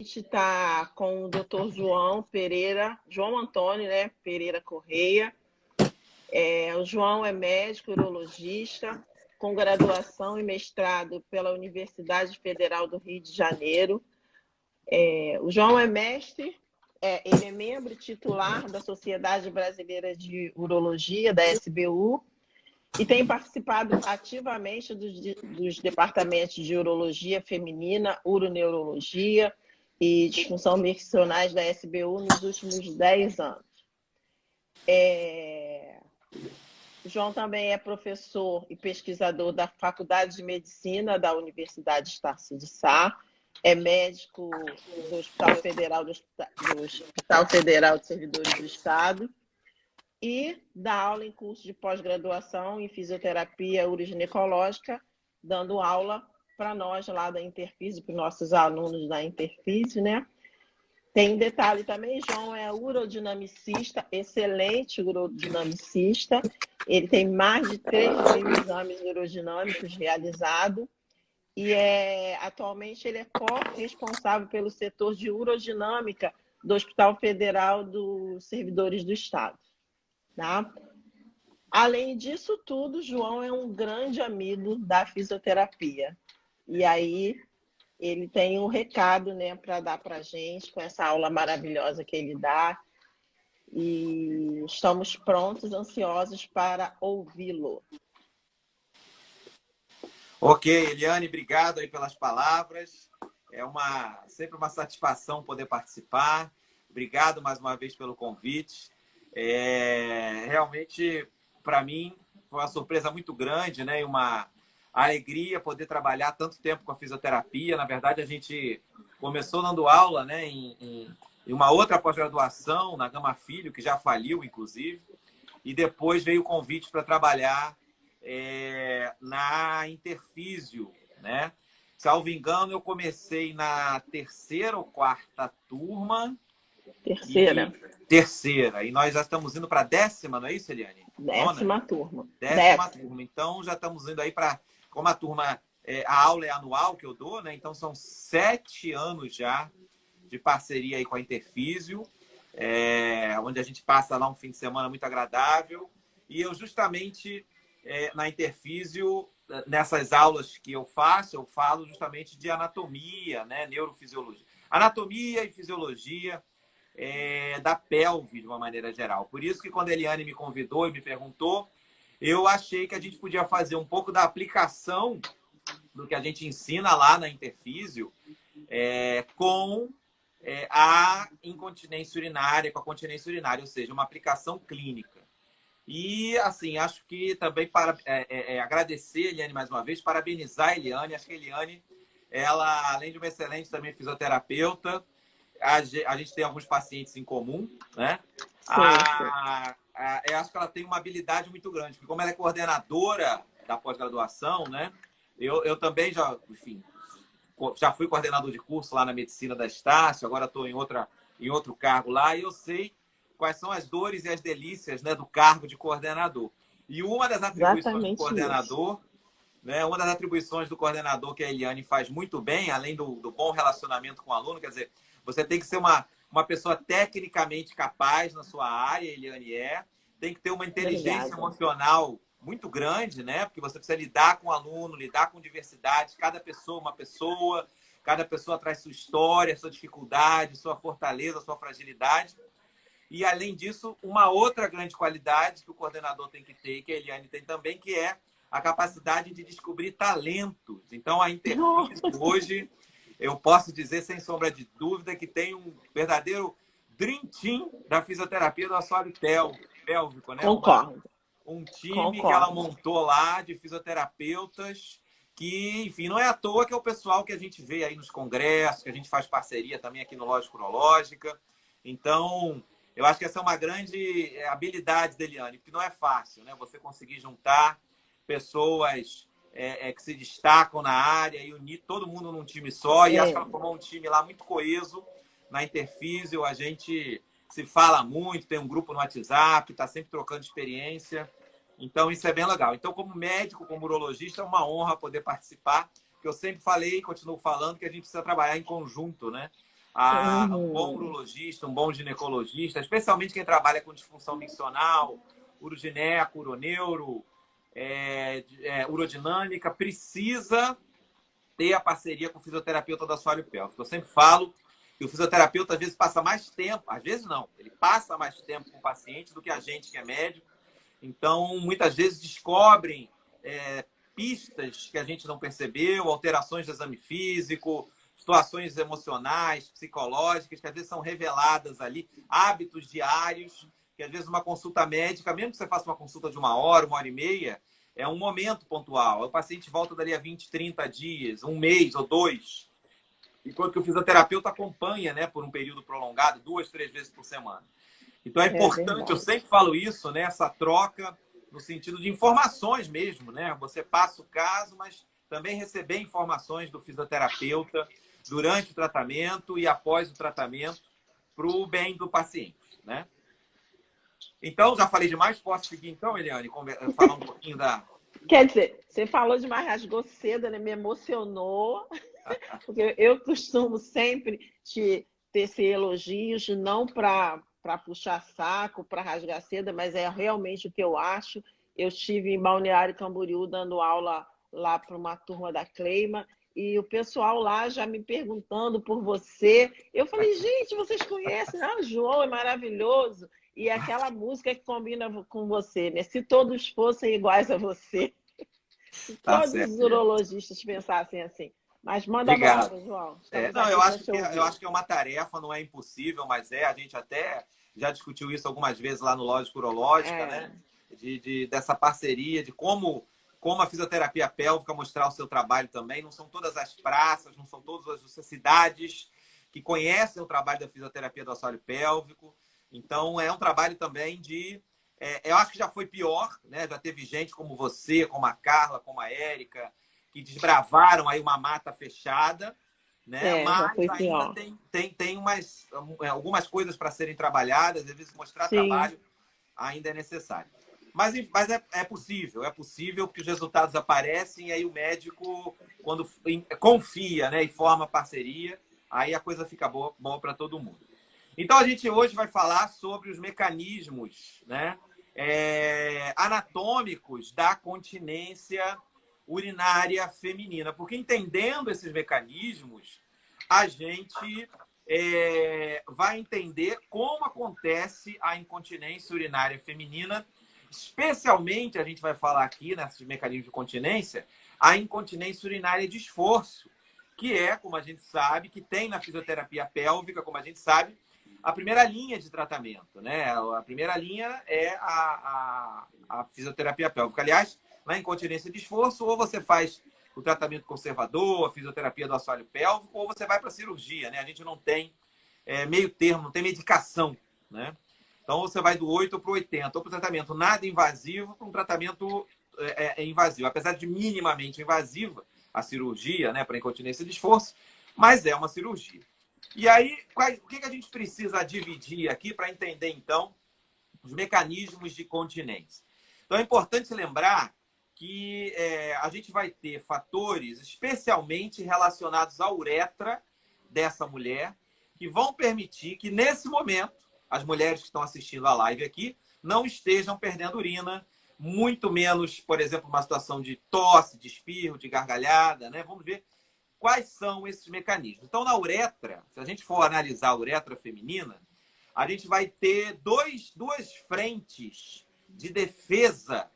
gente está com o Dr. João Pereira, João Antônio, né, Pereira Correia. O João é médico urologista, com graduação e mestrado pela Universidade Federal do Rio de Janeiro. O João é mestre, ele é membro titular da Sociedade Brasileira de Urologia, da SBU, e tem participado ativamente dos departamentos de urologia feminina, uroneurologia e disfunção miccionais da SBU nos últimos 10 anos. O João também é professor e pesquisador da Faculdade de Medicina da Universidade Estácio de Sá, é médico do Hospital Federal do Hospital Federal de Servidores do Estado e dá aula em curso de pós-graduação em fisioterapia uroginecológica, dando aula para nós lá da Interfísio, para os nossos alunos da Interfísio, né? Tem um detalhe também, João é urodinamicista, excelente urodinamicista. Ele tem mais de 3.000 exames urodinâmicos realizados e atualmente ele é co-responsável pelo setor de urodinâmica do Hospital Federal dos Servidores do Estado. Tá? Além disso tudo, João é um grande amigo da fisioterapia. E aí ele tem um recado, né, para dar para a gente com essa aula maravilhosa que ele dá. E estamos prontos, ansiosos para ouvi-lo. Ok, Eliane, obrigado aí pelas palavras. É sempre uma satisfação poder participar. Obrigado mais uma vez pelo convite. Realmente, para mim, foi uma surpresa muito grande, né? E uma alegria poder trabalhar tanto tempo com a fisioterapia. Na verdade, a gente começou dando aula, né, em uma outra pós-graduação, na Gama Filho, que já faliu, inclusive. E depois veio o convite para trabalhar na Interfísio, né? Salvo engano, eu comecei na terceira ou quarta turma. Terceira. E nós já estamos indo para a 10ª, não é isso, Eliane? 10ª turma. 10ª turma. Então, já estamos indo aí para... Como a turma, a aula é anual que eu dou, né? Então, são 7 anos já de parceria aí com a Interfísio, onde a gente passa lá um fim de semana muito agradável. E eu, justamente, na Interfísio, nessas aulas que eu falo justamente de anatomia, né? Neurofisiologia. Anatomia e fisiologia da pelve, de uma maneira geral. Por isso que quando a Eliane me convidou e me perguntou, eu achei que a gente podia fazer um pouco da aplicação do que a gente ensina lá na Interfísio com a incontinência urinária, com a continência urinária, ou seja, uma aplicação clínica. E, assim, acho que também para agradecer a Eliane mais uma vez, parabenizar a Eliane. Acho que a Eliane, ela, além de uma excelente também fisioterapeuta, a gente tem alguns pacientes em comum, né? Eu acho que ela tem uma habilidade muito grande, porque como ela é coordenadora da pós-graduação, né? Eu também já fui coordenador de curso lá na medicina da Estácio, agora estou em outro cargo lá, e eu sei quais são as dores e as delícias, né, do cargo de coordenador. E uma das atribuições do coordenador, né, uma das atribuições do coordenador que a Eliane faz muito bem, além do bom relacionamento com o aluno, quer dizer, você tem que ser uma pessoa tecnicamente capaz na sua área, a Eliane tem que ter uma inteligência emocional muito grande, né? Porque você precisa lidar com o aluno, lidar com diversidade, cada pessoa uma pessoa, cada pessoa traz sua história, sua dificuldade, sua fortaleza, sua fragilidade. E, além disso, uma outra grande qualidade que o coordenador tem que ter, que a Eliane tem também, que é a capacidade de descobrir talentos. Então, a Interfísio hoje, eu posso dizer, sem sombra de dúvida, que tem um verdadeiro dream team da fisioterapia do assoalho pélvico, né? Concordo. Um time que ela montou lá de fisioterapeutas que, enfim, não é à toa que é o pessoal que a gente vê aí nos congressos, que a gente faz parceria também aqui no Lógica Urológica. Então, eu acho que essa é uma grande habilidade da Eliane, porque não é fácil, né? Você conseguir juntar pessoas que se destacam na área e unir todo mundo num time só. E acho que ela formou um time lá muito coeso na Interfísio. A gente se fala muito, tem um grupo no WhatsApp, está sempre trocando experiência. Então, isso é bem legal. Então, como médico, como urologista, é uma honra poder participar, porque eu sempre falei e continuo falando que a gente precisa trabalhar em conjunto, né? Um bom urologista, um bom ginecologista, especialmente quem trabalha com disfunção miccional, urogineco, uroneuro, urodinâmica, precisa ter a parceria com o fisioterapeuta do assoalho pélvico. Eu sempre falo que o fisioterapeuta às vezes passa mais tempo, às vezes não, ele passa mais tempo com o paciente do que a gente que é médico. Então, muitas vezes descobrem pistas que a gente não percebeu, alterações do exame físico, situações emocionais, psicológicas, que às vezes são reveladas ali, hábitos diários, que às vezes uma consulta médica, mesmo que você faça uma consulta de 1 hora e meia, é um momento pontual. O paciente volta dali a 20, 30 dias, um mês ou 2, enquanto que o fisioterapeuta acompanha, né, por um período prolongado, 2, 3 vezes por semana. Então é importante, eu sempre falo isso, né, essa troca no sentido de informações mesmo, né? Você passa o caso, mas também receber informações do fisioterapeuta durante o tratamento e após o tratamento para o bem do paciente, né? Então, já falei demais, posso seguir então, Eliane, falar um pouquinho da... Quer dizer, você falou demais, rasgou cedo, né? Me emocionou, porque eu costumo sempre te tecer elogios, não para puxar saco, para rasgar seda, mas é realmente o que eu acho. Eu estive em Balneário Camboriú dando aula lá para uma turma da Cleima, e o pessoal lá já me perguntando por você. Eu falei, gente, vocês conhecem? Ah, o João é maravilhoso. E aquela música que combina com você, né? Se todos fossem iguais a você. Se todos os urologistas pensassem assim. Mas manda Obrigado. bala, João. Não, eu acho que é uma tarefa, não é impossível, mas a gente até já discutiu isso algumas vezes lá no Lógica Urológica, né? Dessa parceria, de como a fisioterapia pélvica mostrar o seu trabalho também. Não são todas as praças, não são todas as cidades que conhecem o trabalho da fisioterapia do assoalho pélvico. Então, é um trabalho também de... eu acho que já foi pior, né? Já teve gente como você, como a Carla, como a Érica, que desbravaram aí uma mata fechada, né? Mas ainda tem algumas coisas para serem trabalhadas, às vezes mostrar trabalho ainda é necessário. Mas é possível porque os resultados aparecem e aí o médico, quando confia, né, e forma parceria, aí a coisa fica boa para todo mundo. Então, a gente hoje vai falar sobre os mecanismos, né, anatômicos da continência urinária feminina. Porque entendendo esses mecanismos, a gente vai entender como acontece a incontinência urinária feminina. Especialmente, a gente vai falar aqui, nesses mecanismos de continência, a incontinência urinária de esforço, que é, como a gente sabe, que tem na fisioterapia pélvica, como a gente sabe, a primeira linha de tratamento, né? A primeira linha é a fisioterapia pélvica. Aliás, na incontinência de esforço, ou você faz o tratamento conservador, a fisioterapia do assoalho pélvico, ou você vai para a cirurgia, né? A gente não tem meio termo, não tem medicação, né? Então, você vai do 8 para o 80, ou para um tratamento nada invasivo para um tratamento invasivo. Apesar de minimamente invasiva a cirurgia, né, para incontinência de esforço, mas é uma cirurgia. E aí, o que a gente precisa dividir aqui para entender, então, os mecanismos de continência? Então, é importante lembrar que a gente vai ter fatores especialmente relacionados à uretra dessa mulher que vão permitir que, nesse momento, as mulheres que estão assistindo a live aqui não estejam perdendo urina, muito menos, por exemplo, uma situação de tosse, de espirro, de gargalhada, né? Vamos ver quais são esses mecanismos. Então, na uretra, se a gente for analisar a uretra feminina, a gente vai ter duas frentes de defesa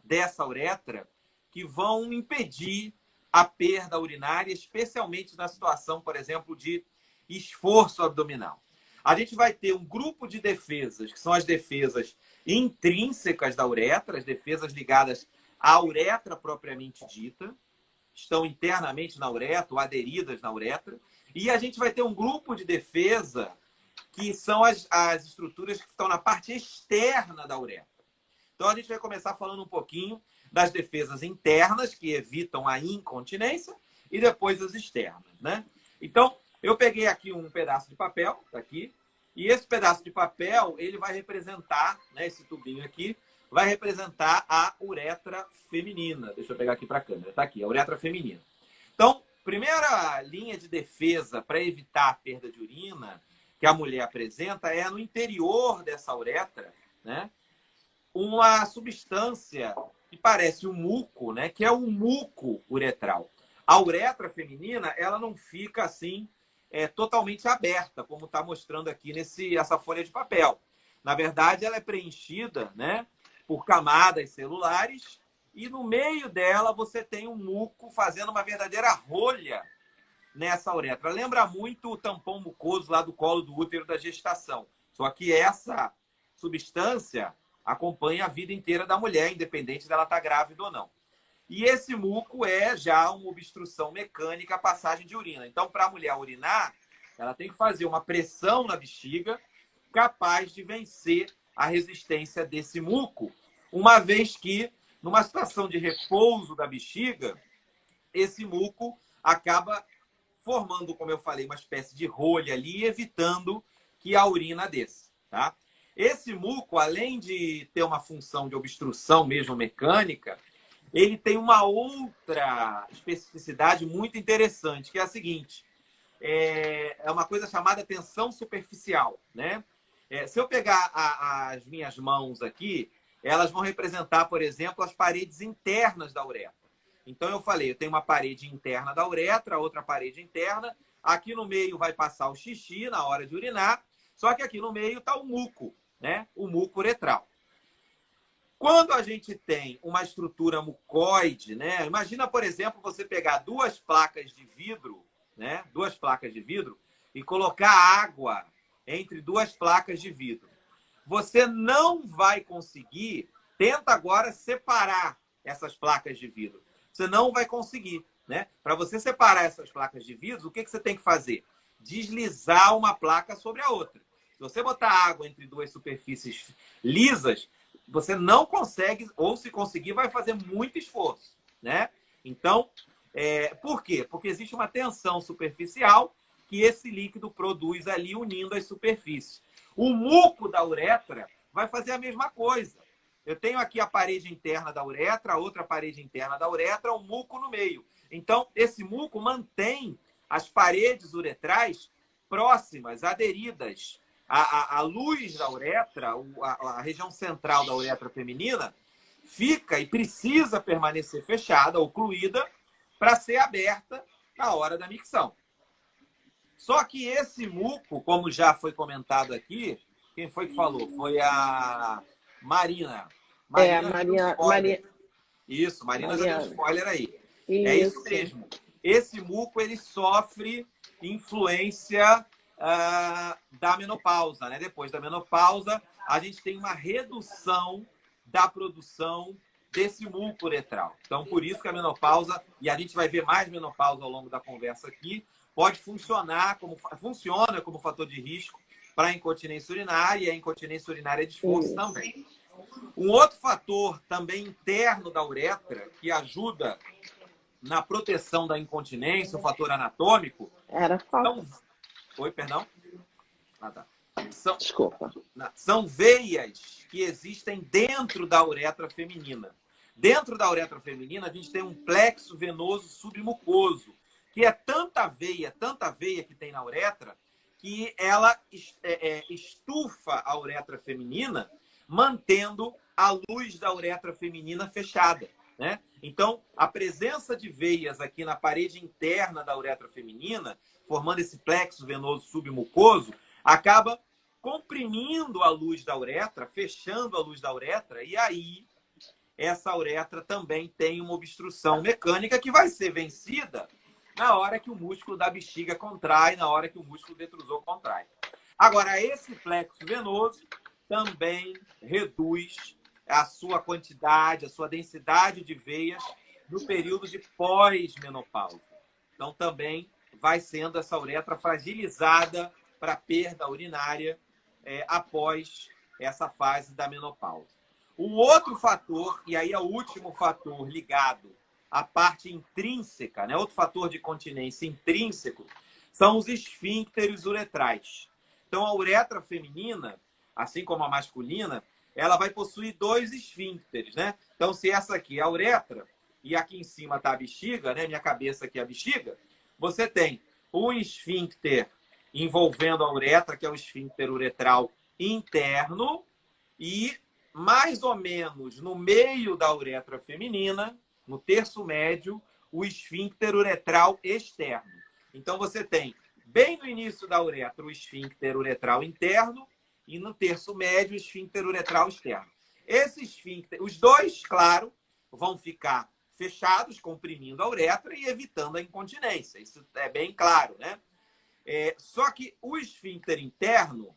dessa uretra que vão impedir a perda urinária, especialmente na situação, por exemplo, de esforço abdominal. A gente vai ter um grupo de defesas, que são as defesas intrínsecas da uretra, as defesas ligadas à uretra propriamente dita, estão internamente na uretra, ou aderidas na uretra. E a gente vai ter um grupo de defesa, que são as estruturas que estão na parte externa da uretra. Então, a gente vai começar falando um pouquinho das defesas internas, que evitam a incontinência, e depois as externas, né? Então, eu peguei aqui um pedaço de papel, tá aqui, e esse pedaço de papel, ele vai representar, né, esse tubinho aqui, vai representar a uretra feminina. Deixa eu pegar aqui para a câmera, tá aqui, a uretra feminina. Então, primeira linha de defesa para evitar a perda de urina que a mulher apresenta é no interior dessa uretra, né, uma substância que parece um muco, né, que é o muco uretral. A uretra feminina, ela não fica assim totalmente aberta, como está mostrando aqui essa folha de papel. Na verdade, ela é preenchida, né, por camadas celulares e no meio dela você tem um muco fazendo uma verdadeira rolha nessa uretra. Lembra muito o tampão mucoso lá do colo do útero da gestação. Só que essa substância acompanha a vida inteira da mulher, independente dela estar grávida ou não. E esse muco é já uma obstrução mecânica à passagem de urina. Então, para a mulher urinar, ela tem que fazer uma pressão na bexiga capaz de vencer a resistência desse muco, uma vez que, numa situação de repouso da bexiga, esse muco acaba formando, como eu falei, uma espécie de rolha ali, evitando que a urina desça, tá? Esse muco, além de ter uma função de obstrução mesmo mecânica, ele tem uma outra especificidade muito interessante, que é a seguinte: é uma coisa chamada tensão superficial, né? Se eu pegar as minhas mãos aqui, elas vão representar, por exemplo, as paredes internas da uretra. Então, eu falei, eu tenho uma parede interna da uretra, outra parede interna. Aqui no meio vai passar o xixi na hora de urinar, só que aqui no meio está o muco, né? O muco uretral. Quando a gente tem uma estrutura mucoide, né? Imagina, por exemplo, você pegar duas placas de vidro, né? Duas placas de vidro e colocar água entre duas placas de vidro. Você não vai conseguir. Tenta agora separar essas placas de vidro. Você não vai conseguir, né? Para você separar essas placas de vidro, o que você tem que fazer? Deslizar uma placa sobre a outra. Se você botar água entre duas superfícies lisas, você não consegue, ou se conseguir, vai fazer muito esforço, né? Então, por quê? Porque existe uma tensão superficial que esse líquido produz ali, unindo as superfícies. O muco da uretra vai fazer a mesma coisa. Eu tenho aqui a parede interna da uretra, a outra parede interna da uretra, o muco no meio. Então, esse muco mantém as paredes uretrais próximas, aderidas. A luz da uretra, a região central da uretra feminina, fica e precisa permanecer fechada, ocluída, para ser aberta na hora da micção. Só que esse muco, como já foi comentado aqui, quem foi que falou? Foi a Marina. Maria. Isso, Marina já deu spoiler aí. Isso. É isso mesmo. Esse muco, ele sofre influência da menopausa, né? Depois da menopausa, a gente tem uma redução da produção desse muco uretral. Então, por isso que a menopausa, e a gente vai ver mais menopausa ao longo da conversa aqui, pode funcionar funciona como fator de risco para a incontinência urinária, e a incontinência urinária de esforço também. Um outro fator também interno da uretra, que ajuda na proteção da incontinência, o fator anatômico... Oi, perdão? Tá. Desculpa. São veias que existem dentro da uretra feminina. Dentro da uretra feminina, a gente tem um plexo venoso submucoso, que é tanta veia que tem na uretra, que ela estufa a uretra feminina, mantendo a luz da uretra feminina fechada, né? Então, a presença de veias aqui na parede interna da uretra feminina, formando esse plexo venoso submucoso, acaba comprimindo a luz da uretra, fechando a luz da uretra, e aí essa uretra também tem uma obstrução mecânica que vai ser vencida na hora que o músculo da bexiga contrai, na hora que o músculo detrusor contrai. Agora, esse plexo venoso também reduz a sua quantidade, a sua densidade de veias no período de pós-menopausa. Então, também vai sendo essa uretra fragilizada para perda urinária após essa fase da menopausa. Um outro fator, e aí é o último fator ligado à parte intrínseca, né? Outro fator de continência intrínseco, são os esfíncteres uretrais. Então, a uretra feminina, assim como a masculina, ela vai possuir dois esfíncteres, né? Então, se essa aqui é a uretra e aqui em cima está a bexiga, né? Minha cabeça aqui é a bexiga, você tem um esfíncter envolvendo a uretra, que é o esfíncter uretral interno, e mais ou menos no meio da uretra feminina, no terço médio, o esfíncter uretral externo. Então, você tem, bem no início da uretra, o esfíncter uretral interno e no terço médio, o esfíncter uretral externo. Esse esfíncter, os dois, claro, vão ficar fechados, comprimindo a uretra e evitando a incontinência. Isso é bem claro, né? Só que o esfíncter interno,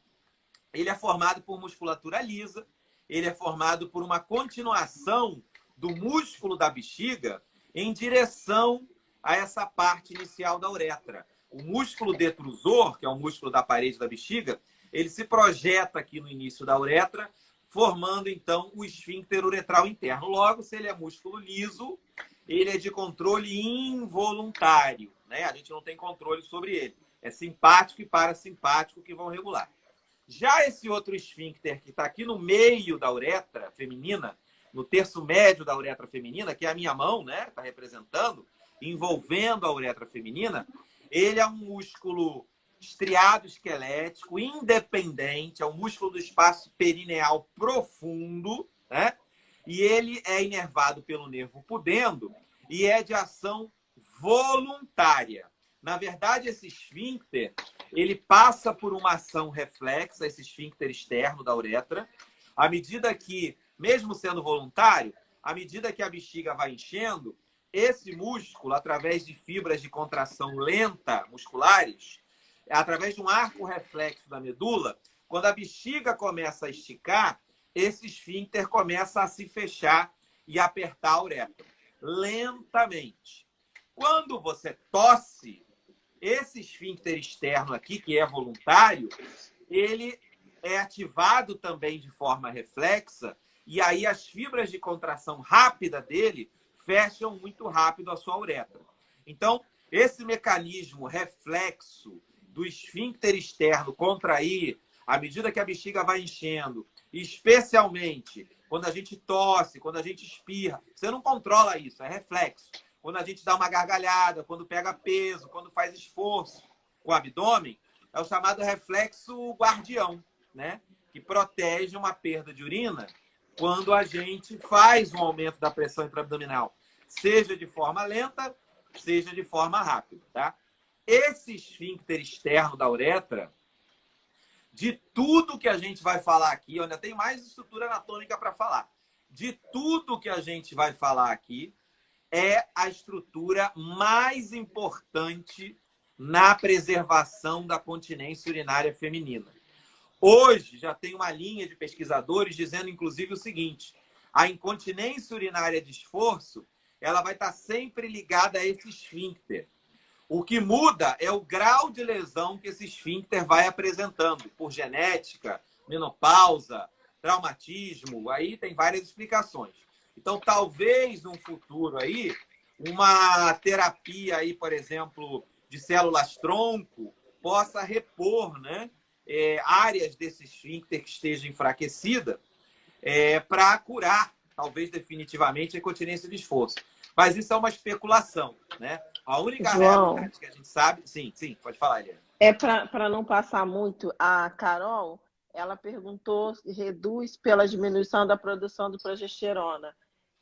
ele é formado por musculatura lisa, ele é formado por uma continuação do músculo da bexiga em direção a essa parte inicial da uretra. O músculo detrusor, que é o músculo da parede da bexiga, ele se projeta aqui no início da uretra, formando, então, o esfíncter uretral interno. Logo, se ele é músculo liso, ele é de controle involuntário, né? A gente não tem controle sobre ele. É simpático e parasimpático que vão regular. Já esse outro esfíncter que está aqui no meio da uretra feminina, no terço médio da uretra feminina, que é a minha mão, né? Está representando, envolvendo a uretra feminina, ele é um músculo estriado esquelético, independente, é um músculo do espaço perineal profundo, né? E ele é inervado pelo nervo pudendo e é de ação voluntária. Na verdade, esse esfíncter, ele passa por uma ação reflexa, esse esfíncter externo da uretra, à medida que, mesmo sendo voluntário, à medida que a bexiga vai enchendo, esse músculo, através de fibras de contração lenta musculares, através de um arco reflexo da medula, quando a bexiga começa a esticar, esse esfíncter começa a se fechar e apertar a uretra, lentamente. Quando você tosse, esse esfíncter externo aqui, que é voluntário, ele é ativado também de forma reflexa, e aí as fibras de contração rápida dele fecham muito rápido a sua uretra. Então, esse mecanismo reflexo do esfíncter externo contrair à medida que a bexiga vai enchendo, especialmente quando a gente tosse, quando a gente espirra, você não controla isso, é reflexo. Quando a gente dá uma gargalhada, quando pega peso, quando faz esforço com o abdômen, é o chamado reflexo guardião, né? Que protege uma perda de urina quando a gente faz um aumento da pressão intraabdominal, seja de forma lenta, seja de forma rápida, tá? Esse esfíncter externo da uretra, de tudo que a gente vai falar aqui, eu ainda tenho mais estrutura anatômica para falar, de tudo que a gente vai falar aqui, é a estrutura mais importante na preservação da continência urinária feminina. Hoje, já tem uma linha de pesquisadores dizendo, inclusive, o seguinte: a incontinência urinária de esforço, ela vai estar sempre ligada a esse esfíncter. O que muda é o grau de lesão que esse esfíncter vai apresentando, por genética, menopausa, traumatismo, aí tem várias explicações. Então, talvez, no futuro aí, uma terapia aí, por exemplo, de células-tronco possa repor, né, áreas desse esfíncter que esteja enfraquecida para curar, talvez definitivamente, a incontinência de esforço. Mas isso é uma especulação, né? A única realidade que a gente sabe... Sim, pode falar, Eliane. Para não passar muito, a Carol, ela perguntou se reduz pela diminuição da produção de progesterona.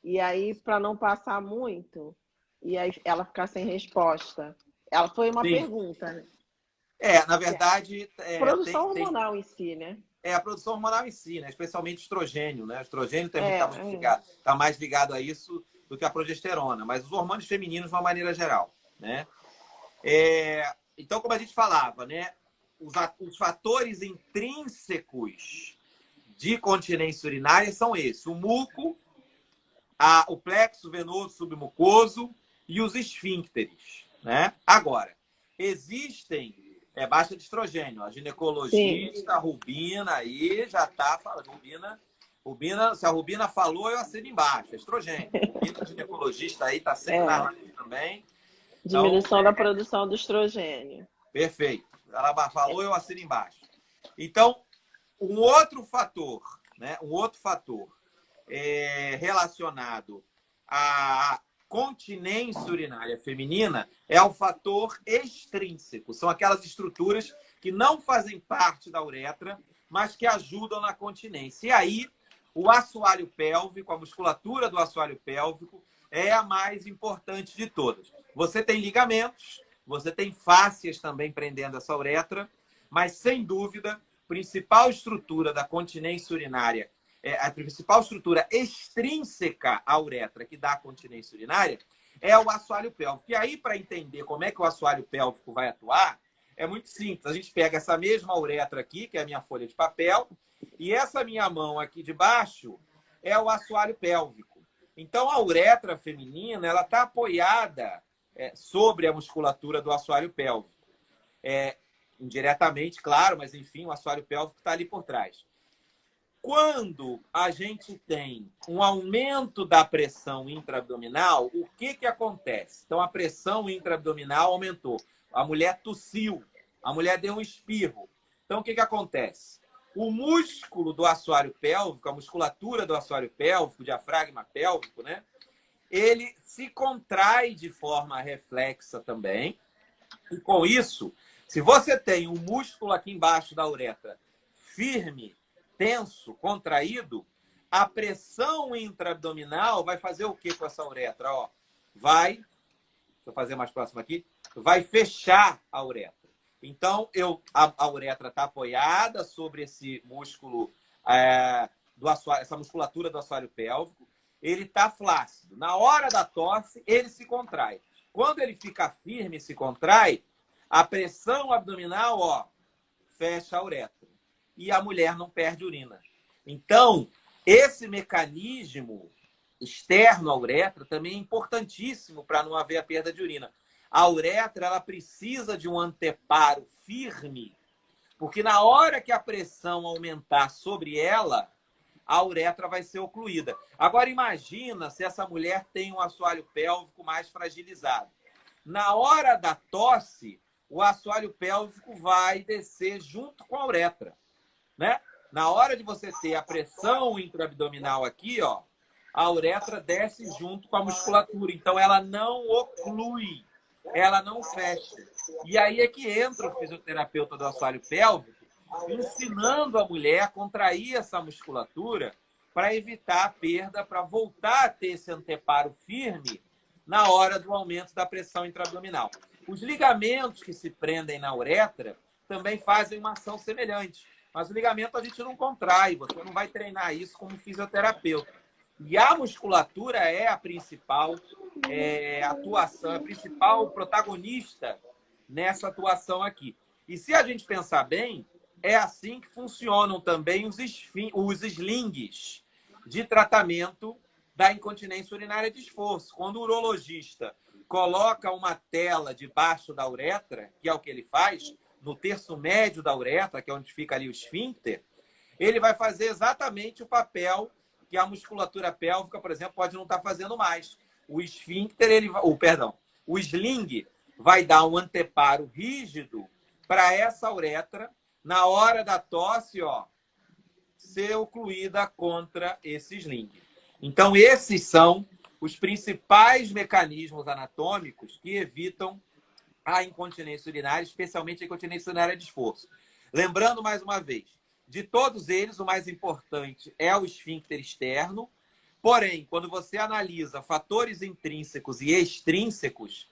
E aí, para não passar muito, e aí ela ficar sem resposta. Ela foi uma pergunta, né? Na verdade... produção hormonal em si, né? A produção hormonal em si, né? Especialmente estrogênio, né? O estrogênio também está mais ligado a isso do que a progesterona, mas os hormônios femininos de uma maneira geral, né? Então, como a gente falava, né? Os fatores intrínsecos de continência urinária são esses: o muco, o plexo venoso submucoso e os esfíncteres, né? Agora, existem baixa de estrogênio. A ginecologista, a Rubina, aí já está falando. Rubina, se a Rubina falou, eu assino embaixo. É estrogênio. A ginecologista aí está sempre na live também. Diminuição da produção do estrogênio. Perfeito. Ela falou, eu assino embaixo. Então, um outro fator, né? Relacionado a continência urinária feminina é o fator extrínseco. São aquelas estruturas que não fazem parte da uretra, mas que ajudam na continência. E aí, o assoalho pélvico, a musculatura do assoalho pélvico, é a mais importante de todas. Você tem ligamentos, você tem fáscias também prendendo essa uretra, mas, sem dúvida, a principal estrutura da continência urinária, a principal estrutura extrínseca à uretra que dá a continência urinária, é o assoalho pélvico. E aí, para entender como é que o assoalho pélvico vai atuar, é muito simples. A gente pega essa mesma uretra aqui, que é a minha folha de papel, e essa minha mão aqui de baixo é o assoalho pélvico. Então, a uretra feminina ela está apoiada sobre a musculatura do assoalho pélvico. Indiretamente, claro, mas enfim, o assoalho pélvico está ali por trás. Quando a gente tem um aumento da pressão intraabdominal, o que acontece? Então, a pressão intraabdominal aumentou. A mulher tossiu, a mulher deu um espirro. Então, o que acontece? O músculo do assoalho pélvico, a musculatura do assoalho pélvico, o diafragma pélvico, né? Ele se contrai de forma reflexa também. E com isso, se você tem um músculo aqui embaixo da uretra firme, tenso, contraído, a pressão intraabdominal vai fazer o que com essa uretra? Ó, deixa eu fazer mais próximo aqui, vai fechar a uretra. Então, a uretra está apoiada sobre esse músculo, essa musculatura do assoalho pélvico, ele está flácido. Na hora da tosse, ele se contrai. Quando ele fica firme e se contrai, a pressão abdominal, ó, fecha a uretra. E a mulher não perde urina. Então, esse mecanismo externo à uretra também é importantíssimo para não haver a perda de urina. A uretra ela precisa de um anteparo firme, porque na hora que a pressão aumentar sobre ela, a uretra vai ser ocluída. Agora, imagina se essa mulher tem um assoalho pélvico mais fragilizado. Na hora da tosse, o assoalho pélvico vai descer junto com a uretra, né? Na hora de você ter a pressão intraabdominal aqui, ó, a uretra desce junto com a musculatura. Então, ela não oclui, ela não fecha. E aí é que entra o fisioterapeuta do assoalho pélvico, ensinando a mulher a contrair essa musculatura para evitar a perda, para voltar a ter esse anteparo firme na hora do aumento da pressão intraabdominal. Os ligamentos que se prendem na uretra também fazem uma ação semelhante. Mas o ligamento a gente não contrai, você não vai treinar isso como fisioterapeuta. E a musculatura é a principal atuação, a principal protagonista nessa atuação aqui. E se a gente pensar bem, é assim que funcionam também os slings de tratamento da incontinência urinária de esforço. Quando o urologista coloca uma tela debaixo da uretra, que é o que ele faz, no terço médio da uretra, que é onde fica ali o esfíncter, ele vai fazer exatamente o papel que a musculatura pélvica, por exemplo, pode não estar fazendo mais. O esfíncter, o sling vai dar um anteparo rígido para essa uretra, na hora da tosse, ó, ser ocluída contra esse sling. Então, esses são os principais mecanismos anatômicos que evitam a incontinência urinária, especialmente a incontinência urinária de esforço. Lembrando mais uma vez, de todos eles, o mais importante é o esfíncter externo. Porém, quando você analisa fatores intrínsecos e extrínsecos,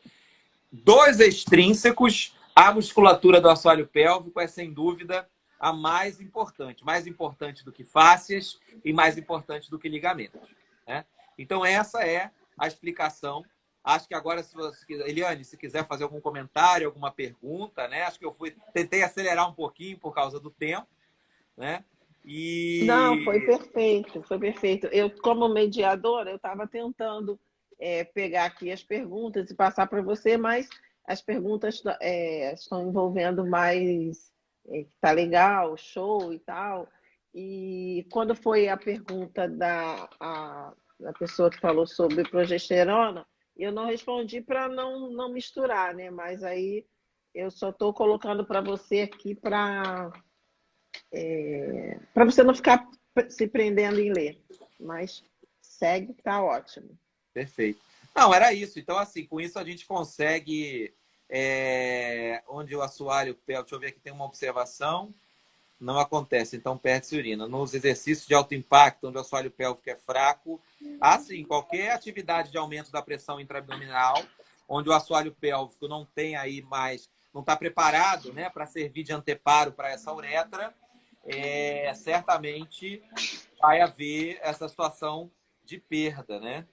dos extrínsecos, a musculatura do assoalho pélvico é, sem dúvida, a mais importante do que fáscias e mais importante do que ligamentos, né? Então, essa é a explicação. Acho que agora, Eliane, se quiser fazer algum comentário, alguma pergunta, né? Acho que eu tentei acelerar um pouquinho por causa do tempo, né? Não, foi perfeito, foi perfeito. Eu, como mediadora, eu estava tentando pegar aqui as perguntas e passar para você, mas as perguntas estão envolvendo mais tá legal, show e tal. E quando foi a pergunta da pessoa que falou sobre progesterona, eu não respondi para não misturar, né? Mas aí eu só estou colocando para você aqui para você não ficar se prendendo em ler. Mas segue, tá ótimo. Perfeito. Não, era isso. Então, assim, com isso a gente consegue... onde o assoalho pélvico... Deixa eu ver aqui, tem uma observação. Não acontece, então perde-se urina. Nos exercícios de alto impacto, onde o assoalho pélvico é fraco, assim, qualquer atividade de aumento da pressão intraabdominal, onde o assoalho pélvico não tem aí mais, não está preparado, né, para servir de anteparo para essa uretra, certamente vai haver essa situação de perda, né?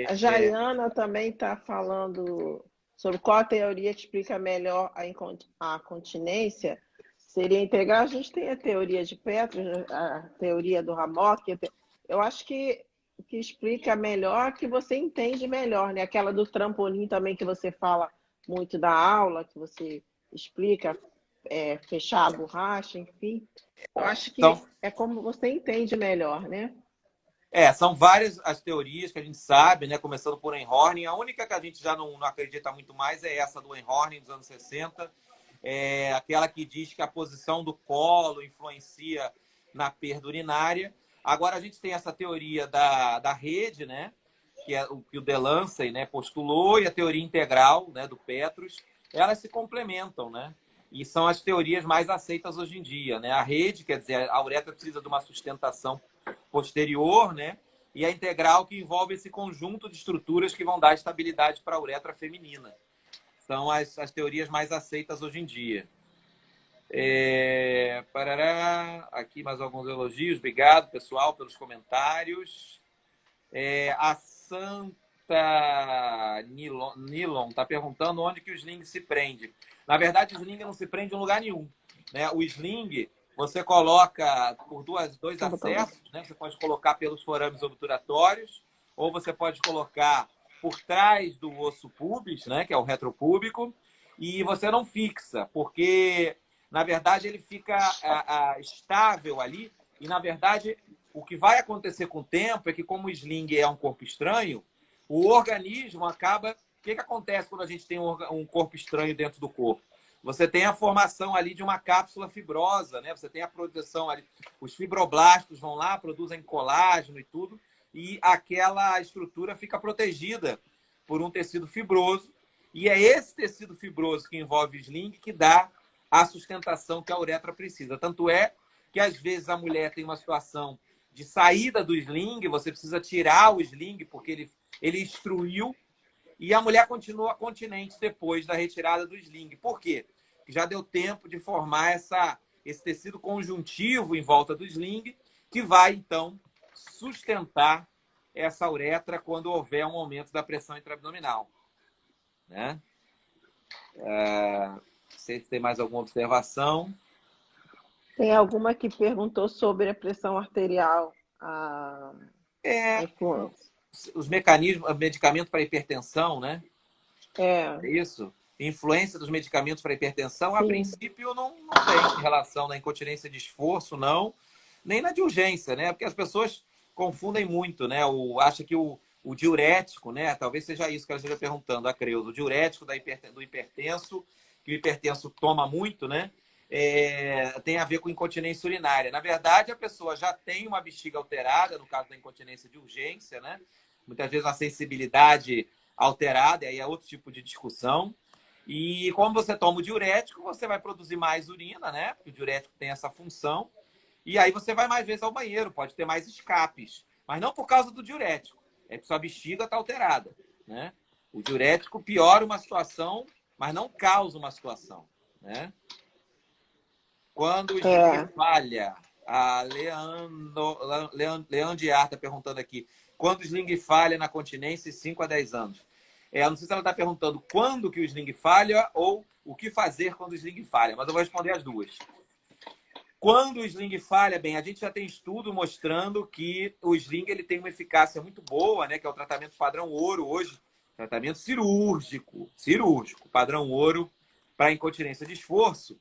A Jaiana também está falando sobre qual a teoria que explica melhor a continência. Seria integral. A gente tem a teoria de Petros, a teoria do Ramok. Eu acho que o que explica melhor, que você entende melhor, né? Aquela do trampolim também, que você fala muito da aula, que você explica, fechar a borracha, enfim. Eu acho que Então, é como você entende melhor, né? são várias as teorias que a gente sabe, né? Começando por Einhorn. A única que a gente já não acredita muito mais é essa do Einhorn dos anos 60, aquela que diz que a posição do colo influencia na perda urinária. Agora a gente tem essa teoria da rede, né? Que é o que o Delancey, né, postulou, e a teoria integral, né, do Petros. Elas se complementam, né? E são as teorias mais aceitas hoje em dia, né? A rede, quer dizer, a uretra precisa de uma sustentação posterior, né? E a integral, que envolve esse conjunto de estruturas que vão dar estabilidade para a uretra feminina. São as teorias mais aceitas hoje em dia. Parará, aqui mais alguns elogios. Obrigado, pessoal, pelos comentários. A Santa Nilon está perguntando onde que o sling se prende. Na verdade, o sling não se prende em lugar nenhum, né? O sling você coloca por dois acessos, né? Você pode colocar pelos forames obturatórios, ou você pode colocar por trás do osso pubis, né? Que é o retropúbico, e você não fixa, porque na verdade ele fica estável ali, e na verdade o que vai acontecer com o tempo é que, como o sling é um corpo estranho, o organismo acaba... O que acontece quando a gente tem um corpo estranho dentro do corpo? Você tem a formação ali de uma cápsula fibrosa, né? Você tem a produção ali, os fibroblastos vão lá, produzem colágeno e tudo, e aquela estrutura fica protegida por um tecido fibroso, e é esse tecido fibroso que envolve o sling que dá a sustentação que a uretra precisa. Tanto é que, às vezes, a mulher tem uma situação de saída do sling, você precisa tirar o sling porque ele instruiu, e a mulher continua continente depois da retirada do sling. Por quê? Porque já deu tempo de formar esse tecido conjuntivo em volta do sling, que vai, então, sustentar essa uretra quando houver um aumento da pressão intraabdominal, né? Não sei se tem mais alguma observação. Tem alguma que perguntou sobre a pressão arterial, a influência. Os mecanismos, medicamento para hipertensão, né? É isso? Influência dos medicamentos para hipertensão, a princípio, não tem relação na incontinência de esforço, não, nem na de urgência, né? Porque as pessoas confundem muito, né? Acha que o diurético, né? Talvez seja isso que ela esteja perguntando, a Creuza. O diurético do hipertenso, que o hipertenso toma muito, né? Tem a ver com incontinência urinária. Na verdade, a pessoa já tem uma bexiga alterada, no caso da incontinência de urgência, né? Muitas vezes uma sensibilidade alterada, e aí é outro tipo de discussão. E como você toma o diurético, você vai produzir mais urina, né? Porque o diurético tem essa função. E aí você vai mais vezes ao banheiro, pode ter mais escapes. Mas não por causa do diurético. É que sua bexiga está alterada, né? O diurético piora uma situação, mas não causa uma situação, né? Quando o sling falha, a Leandro está perguntando aqui, quando o sling falha na continência, 5 a 10 anos. Não sei se ela está perguntando quando que o sling falha ou o que fazer quando o sling falha, mas eu vou responder as duas. Quando o sling falha, bem, a gente já tem estudo mostrando que o sling ele tem uma eficácia muito boa, né, que é o tratamento padrão ouro hoje, tratamento cirúrgico, padrão ouro para incontinência de esforço.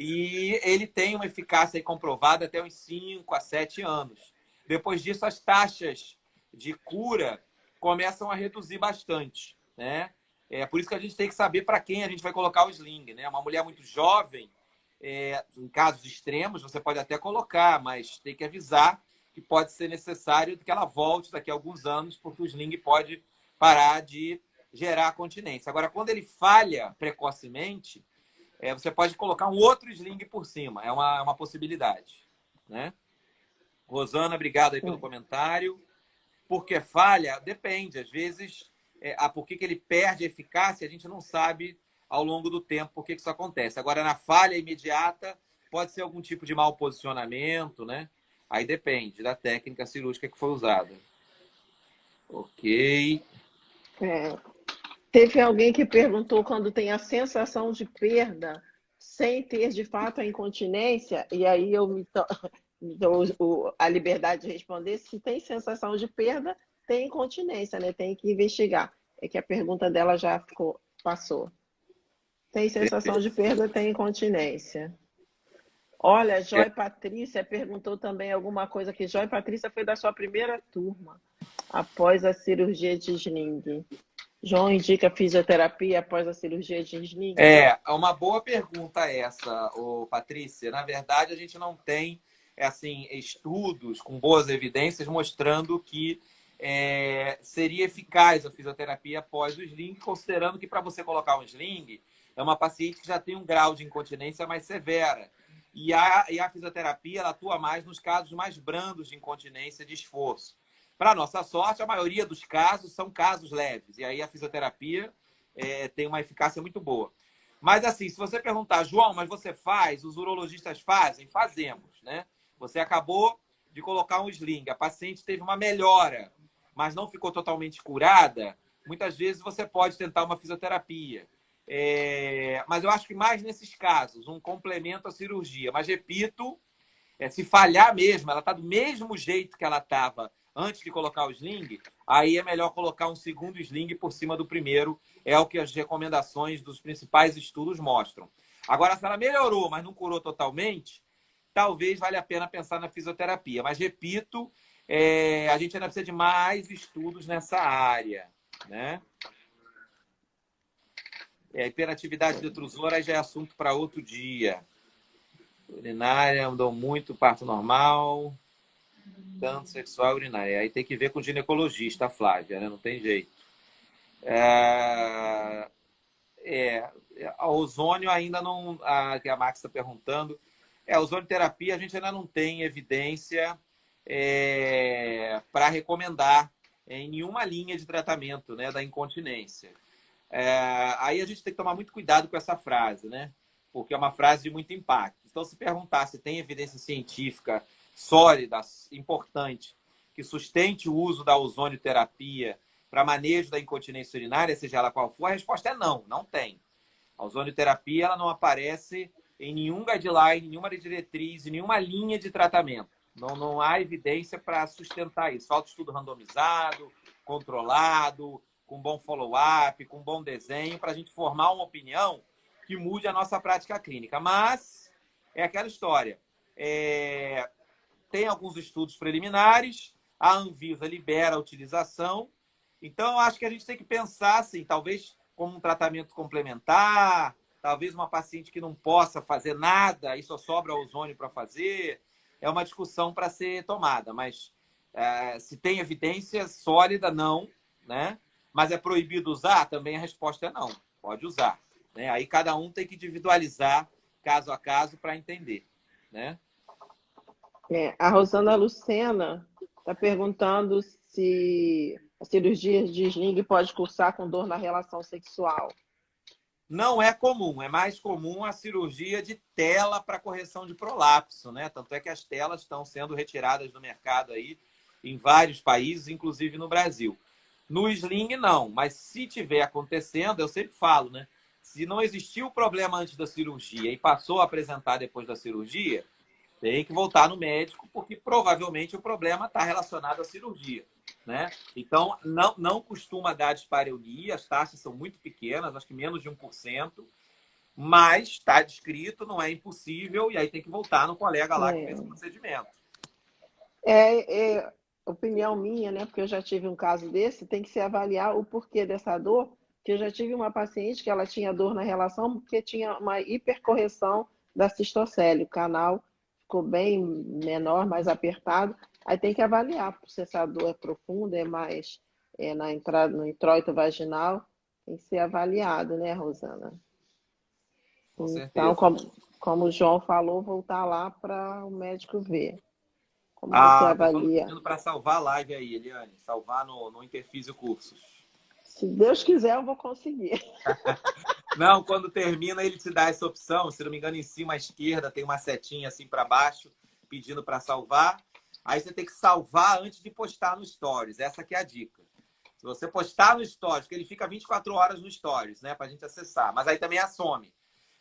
E ele tem uma eficácia comprovada até uns 5 a 7 anos. Depois disso, as taxas de cura começam a reduzir bastante, né? É por isso que a gente tem que saber para quem a gente vai colocar o sling, né? Uma mulher muito jovem, em casos extremos, você pode até colocar, mas tem que avisar que pode ser necessário que ela volte daqui a alguns anos, porque o sling pode parar de gerar continência. Agora, quando ele falha precocemente, você pode colocar um outro sling por cima. É uma possibilidade, né? Rosana, obrigado aí pelo comentário. Por que falha? Depende. Às vezes, por que ele perde eficácia, a gente não sabe ao longo do tempo por que isso acontece. Agora, na falha imediata, pode ser algum tipo de mau posicionamento, né? Aí depende da técnica cirúrgica que foi usada. Ok. Teve alguém que perguntou quando tem a sensação de perda sem ter de fato a incontinência, e aí eu me dou a liberdade de responder. Se tem sensação de perda, tem incontinência, né? Tem que investigar. É que a pergunta dela já passou. Tem sensação de perda, tem incontinência. Olha, Joy Patrícia perguntou também alguma coisa que Joy Patrícia foi da sua primeira turma, após a cirurgia de sling. João indica fisioterapia após a cirurgia de sling? É uma boa pergunta essa, Patrícia. Na verdade, a gente não tem assim, estudos com boas evidências mostrando que seria eficaz a fisioterapia após o sling, considerando que para você colocar um sling, é uma paciente que já tem um grau de incontinência mais severa. E a fisioterapia ela atua mais nos casos mais brandos de incontinência de esforço. Para nossa sorte, a maioria dos casos são casos leves. E aí a fisioterapia tem uma eficácia muito boa. Mas assim, se você perguntar, João, mas você faz? Os urologistas fazem? Fazemos, né? Você acabou de colocar um sling, a paciente teve uma melhora, mas não ficou totalmente curada, muitas vezes você pode tentar uma fisioterapia. Mas eu acho que mais nesses casos, um complemento à cirurgia. Mas, repito, se falhar mesmo, ela está do mesmo jeito que ela estava antes de colocar o sling, aí é melhor colocar um segundo sling por cima do primeiro. É o que as recomendações dos principais estudos mostram. Agora, se ela melhorou, mas não curou totalmente, talvez valha a pena pensar na fisioterapia. Mas, repito, a gente ainda precisa de mais estudos nessa área, né? Hiperatividade detrusora já é assunto para outro dia. Urinária, andou muito, parto normal, tanto sexual urinária. Aí tem que ver com o ginecologista, a Flávia, né? Não tem jeito. A ozônio ainda não... que a Max está perguntando. A ozonioterapia a gente ainda não tem evidência para recomendar em nenhuma linha de tratamento, né, da incontinência. Aí a gente tem que tomar muito cuidado com essa frase, né? Porque é uma frase de muito impacto. Então, se perguntar se tem evidência científica sólida, importante, que sustente o uso da ozonioterapia para manejo da incontinência urinária, seja ela qual for, a resposta é não, não tem. A ozonioterapia ela não aparece em nenhum guideline, nenhuma diretriz, em nenhuma linha de tratamento. Não há evidência para sustentar isso. Falta estudo randomizado, controlado, com bom follow-up, com bom desenho, para a gente formar uma opinião que mude a nossa prática clínica. Mas é aquela história. Tem alguns estudos preliminares, a Anvisa libera a utilização. Então, eu acho que a gente tem que pensar, assim, talvez como um tratamento complementar, talvez uma paciente que não possa fazer nada e só sobra ozônio para fazer. É uma discussão para ser tomada, mas se tem evidência sólida, não, né? Mas é proibido usar? Também a resposta é não. Pode usar, né? Aí cada um tem que individualizar caso a caso para entender, né? A Rosana Lucena está perguntando se a cirurgia de sling pode cursar com dor na relação sexual. Não é comum, é mais comum a cirurgia de tela para correção de prolapso, né? Tanto é que as telas estão sendo retiradas do mercado aí em vários países, inclusive no Brasil. No sling, não. Mas se tiver acontecendo, eu sempre falo, né? Se não existiu o problema antes da cirurgia e passou a apresentar depois da cirurgia, tem que voltar no médico, porque provavelmente o problema está relacionado à cirurgia, né? Então, não costuma dar dispareunia, as taxas são muito pequenas, acho que menos de 1%, mas está descrito, não é impossível, e aí tem que voltar no colega lá que fez o procedimento. Opinião minha, né? Porque eu já tive um caso desse, tem que se avaliar o porquê dessa dor, que eu já tive uma paciente que ela tinha dor na relação porque tinha uma hipercorreção da cistocele, o canal ficou bem menor, mais apertado, aí tem que avaliar se essa dor é profunda, é mais na entrada, no introito vaginal, tem que ser avaliado, né, Rosana? Com Então, certeza. como o João falou, voltar lá para o médico ver. Como você O pessoal está avalia? pedindo para salvar a live aí, Eliane. Salvar no Interfísio Cursos. Se Deus quiser, eu vou conseguir. Não, quando termina, ele te dá essa opção. Se não me engano, em cima à esquerda tem uma setinha assim para baixo, pedindo para salvar. Aí você tem que salvar antes de postar no Stories. Essa que é a dica. Se você postar no Stories, porque ele fica 24 horas no Stories, né? Para a gente acessar. Mas aí também some.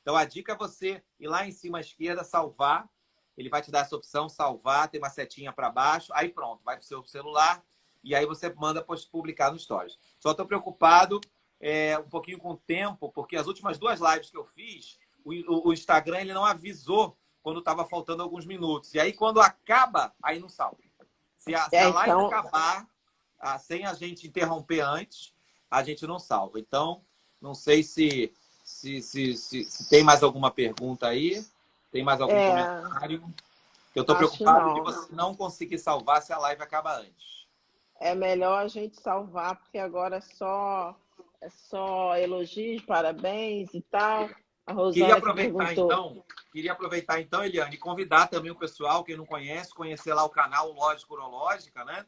Então a dica é você ir lá em cima à esquerda, salvar. Ele vai te dar essa opção, salvar, tem uma setinha para baixo. Aí pronto, vai para o seu celular e aí você manda publicar no Stories. Só estou preocupado um pouquinho com o tempo, porque as últimas 2 lives que eu fiz, o Instagram ele não avisou quando estava faltando alguns minutos. E aí, quando acaba, aí não salva. Se a live Então, acabar sem a gente interromper antes, a gente não salva. Então, não sei se tem mais alguma pergunta aí, tem mais algum é, comentário. Eu estou acho que preocupado de não. você não conseguir salvar se a live acaba antes. É melhor a gente salvar, porque agora é só elogios, parabéns e tal. A Queria Rosana que aproveitar perguntou. então, queria aproveitar então, Eliane, e convidar também o pessoal, quem não conhece, conhecer lá o canal Lógica Urológica, né?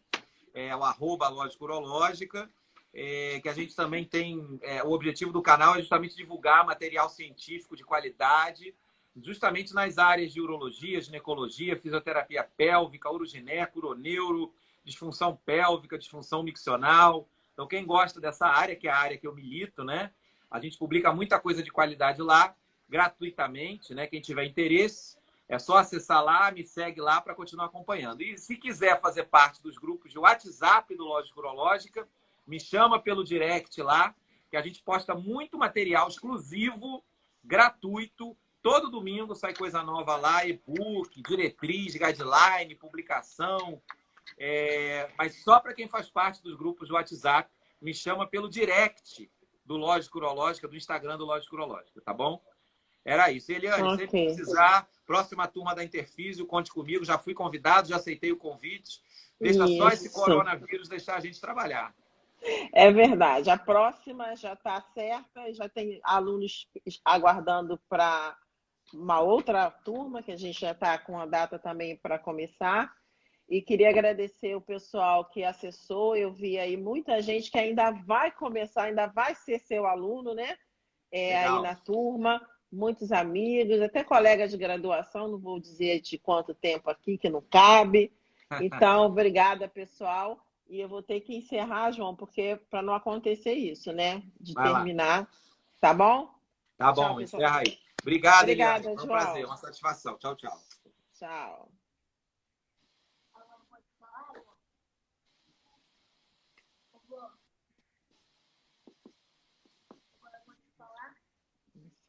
O arroba Lógica Urológica, que a gente também tem, o objetivo do canal é justamente divulgar material científico de qualidade, justamente nas áreas de urologia, ginecologia, fisioterapia pélvica, urogineco, uroneuro, disfunção pélvica, disfunção miccional. Então, quem gosta dessa área, que é a área que eu milito, né? A gente publica muita coisa de qualidade lá, gratuitamente, né? Quem tiver interesse, é só acessar lá, me segue lá para continuar acompanhando. E se quiser fazer parte dos grupos de WhatsApp do Lógica Urológica, me chama pelo direct lá, que a gente posta muito material exclusivo, gratuito. Todo domingo sai coisa nova lá, e-book, diretriz, guideline, publicação. Mas só para quem faz parte dos grupos de WhatsApp, me chama pelo direct do Lógica Urológica, do Instagram do Lógica Urológica, tá bom? Era isso. Eliane, Ok. sempre que precisar, próxima turma da Interfísio, conte comigo. Já fui convidado, já aceitei o convite. Deixa só esse Isso. coronavírus deixar a gente trabalhar. É verdade. A próxima já está certa, já tem alunos aguardando para uma outra turma, que a gente já está com a data também para começar. E queria agradecer o pessoal que acessou. Eu vi aí muita gente que ainda vai começar, ainda vai ser seu aluno, né? Aí Legal. na turma, muitos amigos, até colegas de graduação, não vou dizer de quanto tempo aqui, que não cabe. Então, obrigada, pessoal. E eu vou ter que encerrar, João, porque para não acontecer isso, né? De Vai lá. terminar. Tá bom? Tá Tchau, bom, pessoal. encerra aí. Obrigado, Eliane. Obrigada, Foi um prazer, João. uma satisfação. Tchau, tchau. Tchau.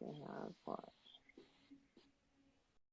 Encerrar agora.